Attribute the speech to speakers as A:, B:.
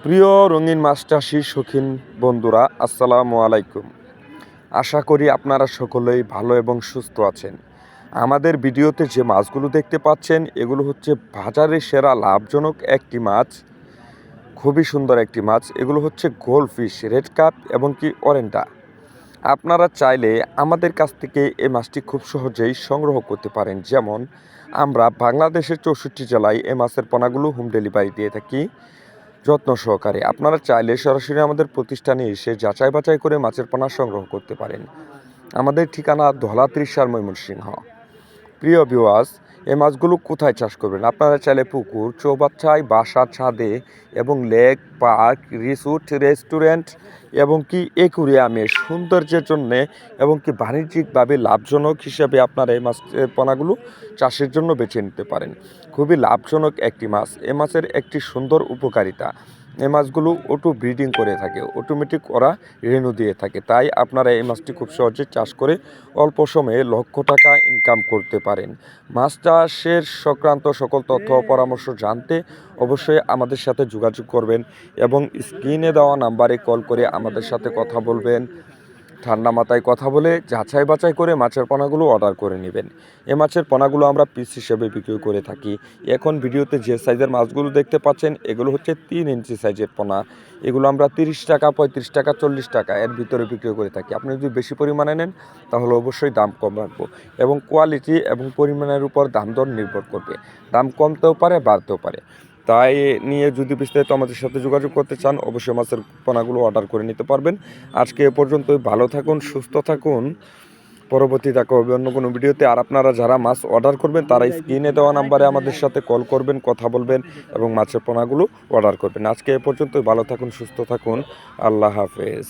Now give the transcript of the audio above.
A: প্রিয় রঙিন মাছ চাষি শৌখিন বন্ধুরা, আসসালামু আলাইকুম। আশা করি আপনারা সকলেই ভালো এবং সুস্থ আছেন। আমাদের ভিডিওতে যে মাছগুলো দেখতে পাচ্ছেন এগুলো হচ্ছে বাজারে সেরা লাভজনক একটি মাছ, খুবই সুন্দর একটি মাছ। এগুলো হচ্ছে গোল্ডফিশ, রেড কাপ এবং কি অরেন্ডা। আপনারা চাইলে আমাদের কাছ থেকে এই মাছটি খুব সহজেই সংগ্রহ করতে পারেন। যেমন আমরা বাংলাদেশের 64 জেলায় এই মাছের পোনাগুলো হোম ডেলিভারি দিয়ে থাকি যত্ন সহকারে। আপনারা চাইলে সরাসরি আমাদের প্রতিষ্ঠানে এসে যাচাই বাছাই করে মাছের পোনা সংগ্রহ করতে পারেন। আমাদের ঠিকানা ধলা ত্রিশার, ময়মনসিংহ। প্রিয় ভিউয়ার্স, এই মাছগুলো কোথায় চাষ করবেন? আপনারা চাইলে পুকুর, চৌবাচ্চায়, বাসার ছাদে এবং লেক, পার্ক, রিসোর্ট, রেস্টুরেন্ট এবং কি অ্যাকুরিয়ামে সৌন্দর্যের জন্যে এবং কি বাণিজ্যিকভাবে লাভজনক হিসেবে আপনারা এই মাছের পোনাগুলো চাষের জন্য বেছে নিতে পারেন। খুবই লাভজনক একটি মাছ। এই মাছের একটি সুন্দর উপকারিতা, এই মাছগুলো অটো ব্রিডিং করে থাকে, অটোমেটিক ওরা রেণু দিয়ে থাকে। তাই আপনারা এই মাছটি খুব সহজে চাষ করে অল্প সময়ে লক্ষ টাকা ইনকাম করতে পারেন। মাছ চাষের সংক্রান্ত সকল তথ্য ও পরামর্শ জানতে অবশ্যই আমাদের সাথে যোগাযোগ করবেন এবং স্ক্রিনে দেওয়া নাম্বারে কল করে আমাদের সাথে কথা বলবেন। ঠান্ডা মাথায় কথা বলে যাচাই বাছাই করে মাছের পোনাগুলো অর্ডার করে নেবেন। এই মাছের পোনাগুলো আমরা পিস হিসেবে বিক্রি করে থাকি। এখন ভিডিওতে যে সাইজের মাছগুলো দেখতে পাচ্ছেন এগুলো হচ্ছে 3 ইঞ্চি সাইজের পোনা। এগুলো আমরা 30 টাকা, 35 টাকা, 40 টাকা এর ভিতরে বিক্রি করে থাকি। আপনি যদি বেশি পরিমাণে নেন তাহলে অবশ্যই দাম কম রাখবো এবং কোয়ালিটি এবং পরিমাণের উপর দাম দর নির্ভর করবে। দাম কমতেও পারে, বাড়তেও পারে। তাই নিয়ে যদি বিস্তারিত আমাদের সাথে যোগাযোগ করতে চান অবশ্যই মাছের পোনাগুলো অর্ডার করে নিতে পারবেন। আজকে এ পর্যন্তই। ভালো থাকুন, সুস্থ থাকুন। পরবর্তী দেখা হবে অন্য কোনো ভিডিওতে। আর আপনারা যারা মাছ অর্ডার করবেন তারা স্ক্রিনে দেওয়া নাম্বারে আমাদের সাথে কল করবেন, কথা বলবেন এবং মাছের পোনাগুলো অর্ডার করবেন। আজকে এ পর্যন্তই। ভালো থাকুন, সুস্থ থাকুন। আল্লাহ হাফেজ।